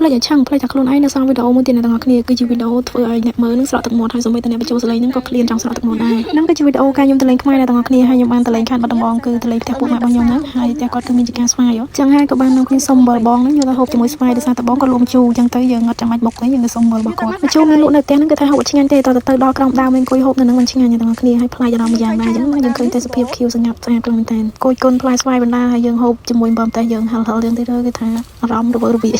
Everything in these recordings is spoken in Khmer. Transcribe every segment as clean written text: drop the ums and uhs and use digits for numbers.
ផ្លេចឲ្យឆឹងផ្លេចតែខ្លួនឯងនៅសងវីដេអូមួយទៀតអ្នកទាំងអស់គ្នាគឺជាវីដេអូធ្វើឲ្យអ្នកមើលនឹងស្រក់ទឹកមាត់ហើយសូម្បីតែអ្នកបញ្ចូលសលេងនឹងក៏ឃ្លានចង់ស្រក់ទឹកមាត់ដែរហ្នឹងគឺជាវីដេអូការខ្ញុំតលេងខ្មែរអ្នកទាំងអស់គ្នាហើយខ្ញុំបានតលេងខាត់បាត់ដំបងគឺតលេងផ្ទះពួកម៉ាក់របស់ខ្ញុំហ្នឹងហើយផ្ទះគាត់គឺមានជាការស្វាយចឹងហើយក៏បាននៅគ្នាសុំមើលបងហ្នឹងយកទៅហូបជាមួយស្វាយដោយសារតែបងគាត់លក់ម្ជូរចឹងទៅយើងអត់ចាំបាច់បុកទេយើងទៅសុំមើលរបស់គាត់ម្ជូរមានលក់នៅផ្ទះហ្នឹងគឺថាហូបឆ្ងាញ់ទេតទៅដល់ក្រោមដើមអង្គុយហូបនៅហ្នឹងមិនឆ្ងាញ់អ្នកទាំងអស់គ្នាហើយផ្លែអារម្មណ៍យ៉ាងដែរចឹងយើងឃើញទេសភាពខៀវស្ងាត់ស្អាតខ្លួនមែនតើគួយគុណផ្លែស្វាយបណ្ដាហើយយើងហូបជាមួយបំតែយើងហឹលរឿងទៅគឺថាអារម្មណ៍រវើរវាយ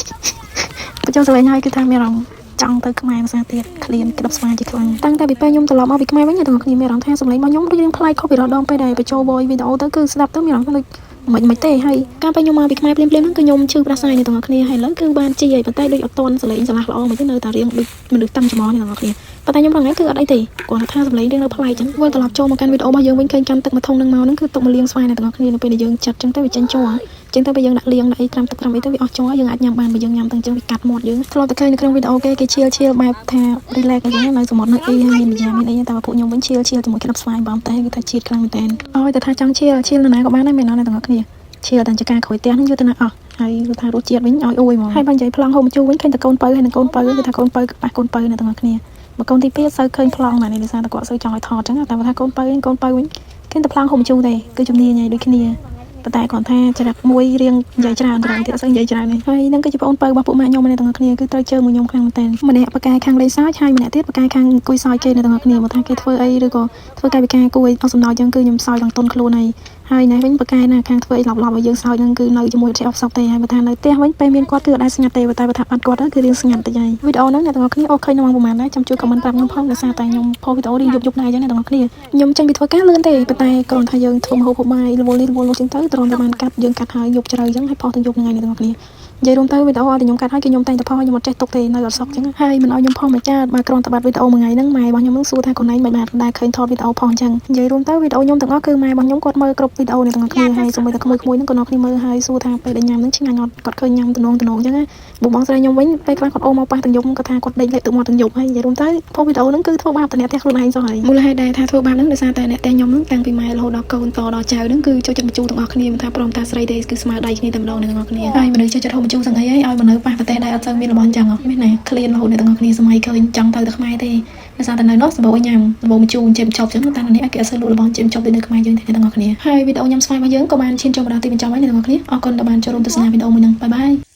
បញ្ចូលសលេងហើយគឺថាមានអារម្មណ៍ចង់ទៅខ្មែរភាសាទៀតឃ្លានក្តឹបស្វាយជាខ្លាំងតាំងតែពីពេលខ្ញុំត្រឡប់មកពីខ្មែរវិញអ្នកទាំងអស់គ្នាមានអារម្មណ៍ថាសំឡេងរបស់ខ្ញុំដូចរៀងប្លែកខុសពីរដងពេលដែលបញ្ចូល voice វីដេអូទៅគឺស្ដាប់ទៅមានអារម្មណ៍ថាដូចមិនទេហើយការពេលខ្ញុំមកពីខ្មែរភ្លាមៗហ្នឹងគឺខ្ញុំឈឺប្រសាយអ្នកទាំងអស់គ្នាហើយឥឡូវគឺបានជីហើយប៉ុន្តែដូចអត់តន់សលេងឆ្លាស់ល្អមិនទេនៅតែរៀងដូចមនុស្សតាំច្មោះអ្នកទាំងអស់គ្នាប៉ុន្តែខ្ញុំរងថ្ងៃគឺអត់អីទេគាត់ថាសំឡេងរៀងនៅប្លែកចឹងវិលត្រឡប់ចូលមកកាន់វីដេអូរបស់យើងវិញឃើញកាន់ទឹកមួយធុងនឹងមកហ្នឹងគឺទុកមកលាងស្វាយអ្នកទាំងអស់គ្នានៅពេលដែលយើងចាត់ចឹងទៅវាចេញជ័រចឹងទៅពេលយើងដាក់លាងដាក់អីត្រាំទឹកត្រាំអីទៅវាអស់ជ័រយើងអាចញ៉ាំបានបើយើងញ៉ាំទាំងចឹងវាកាត់មាត់យើងធ្លាប់តែឃើញនៅក្នុងវីដេអូគេឈៀលបែបថា relax អីចឹងនៅសមុទ្រនៅអីហើយមានម្យ៉ាងមានអីតែពួកខ្ញុំវិញឈៀលជាមួយក្តឹបស្វាយបំតែគឺថាជាតិខ្លាំងមែនតើឲ្យតែថាចង់ឈៀលនៅណាក៏បានដែរមែនអ្នកទាំងអស់គ្នាឈៀលតែចកាក្រួយផ្ទះហ្នឹងយកទៅណាអស់ហើយគឺថារសជាតិវិញឲ្យអួយហ្មងហើយបើនិយាយប្លង់ហូបម្ជូរវិញឃើញតែកូនបើហើយនឹងកូនបើគឺថាកូនបើគឺប៉ះកូនបើអ្នកទាំងអស់គ្នាមកកូនទី2សូវឃើញប្លង់ណានេះដោយសារតែគាត់សូវចង់ឲ្យថតចឹងតែថាកូនបើវិញឃើញតែប្លង់ហូបម្ជូរទេគឺជំនាញហើយដូចគ្នាប៉ុន្តែគាត់ថាចរិតមួយរៀងនិយាយច្រើនត្រង់ទៀតអត់សូវនិយាយច្រើនទេហើយនឹងគឺជាបងបើរបស់ពួកម៉ាក់ខ្ញុំម្នាក់ទាំងអស់គ្នាគឺត្រូវជើងមួយខ្ញុំខ្លាំងមែនតើម្នាក់បកកាយខាងលេងសើចហើយម្នាក់ទៀតបកកាយខាងអង្គុយសើចគេអ្នកទាំងអស់គ្នាមកថាគេធ្វើអីឬក៏ធ្វើកាយវិការគួរឲ្យសំណោចចឹងគឺខ្ញុំសើចដល់តុនខ្លួនហើយណែវិញបកកាយណាខាងធ្វើអីឡប់ឲ្យយើងសើចហ្នឹងគឺនៅជាមួយជាអបសក់ទេហើយបើថានៅផ្ទះវិញពេលមានគាត់គឺអត់ដែរស្ងាត់ទេតែបើថាបាត់គាត់គឺរៀងស្ងាត់តិចហើយវីដេអូហ្នឹងអ្នកទាំងអស់គ្នាអូឃើញនៅប្រហែលដែរចាំជួយខមមិនប្រាប់ខ្ញុំផងដោយសារតែខ្ញុំផុសវីដេអូរៀងយប់ដែរចឹងអ្នកទាំងអស់គ្នាខ្ញុំចេញពីធ្វើការលឿនទេប៉ុន្តែគ្រាន់តែយើងធ្វើហូបបាយរវល់នោះចឹងទៅត្រង់តែបានកាត់យើងកាត់ហើយយប់ជ្រៅចឹងហើយផុសទាំងយប់ហ្នឹងហើយអ្នកទាំងអស់គ្នានិយាយរួមទៅវីដេអូឲ្យខ្ញុំកាត់ហើយគឺខ្ញុំតែងតែផុសឲ្យខ្ញុំអត់ចេះទុកទេនៅអត់សក់ចឹងហើយមិនឲ្យខ្ញុំផុសមួយចាតមកគ្រាន់តែបាត់វីដេអូមួយថ្ងៃហ្នឹងម៉ែរបស់ខ្ញុំនឹងសួរថាកូនឯងមិនបានដែរឃើញថតវីដេអូផុសចឹងនិយាយរួមទៅវីដេអូខ្ញុំទាំងអស់គឺម៉ែរបស់ខ្ញុំគាត់មើលគ្រប់វីដេអូអ្នកទាំងអស់គ្នាហើយសូម្បីតែក្មួយៗហ្នឹងក៏អ្នកគ្នាមើលហើយសួរថាពេលដែលញ៉ាំហ្នឹងឆ្ងាញ់អត់គាត់ឃើញញ៉ាំតំណងចឹងបងស្រីខ្ញុំវិញពេលខ្លះគាត់អូមកប៉ះទាំងយប់គាត់ថាគាត់ដេកលេខទឹកមាត់ទាំងយប់ហើយនិយាយរួមទៅផុសវីដេអូហ្នឹងគឺធ្វើបាបតែអ្នកផ្ទះខ្លួនឯងសោះហើយមូលហេតុដែលថាធ្វើបាបហ្នឹងដោយសារតែអ្នកផ្ទះខ្ញុំហ្នឹងតាំងពីម៉ែរហូតដល់កូនតដល់ចៅហ្នឹងគឺចូលចិត្តបញ្ជូរទាំងអស់គ្នាមិនថាព្រមតាស្រីទេគឺស្មើដៃគ្នាតែម្ដងអ្នកទាំងអស់គ្នាហើយមនុស្សចូលចិត្តហូបបញ្ជូរសង្ហីឲ្យមកនៅប៉ះប្រទេសដែរអត់សូវមានរបស់អញ្ចឹងមែនណាឃ្លានរហូតអ្នកទាំងអស់គ្នាសម័យឃើញចង់ទៅខ្មែរទេដោយសារតែនៅនោះសម្បូរញ៉ាំសម្បូរបញ្ជូរចេមចប់អញ្ចឹងតែនេះគេអត់សូវលក់របស់ចេមចប់ដូចនៅខ្មែរយើងទេអ្នកទាំងអស់គ្នាហើយវីដេអូញ៉ាំស្វាយរបស់យើងក៏បានឈានចូលមកដល់ទីបញ្ចប់ហើយអ្នកទាំងអស់គ្នាអរគុណដែលបានចូលរួមទស្សនាវីដេអូមួយនេះបាយបាយ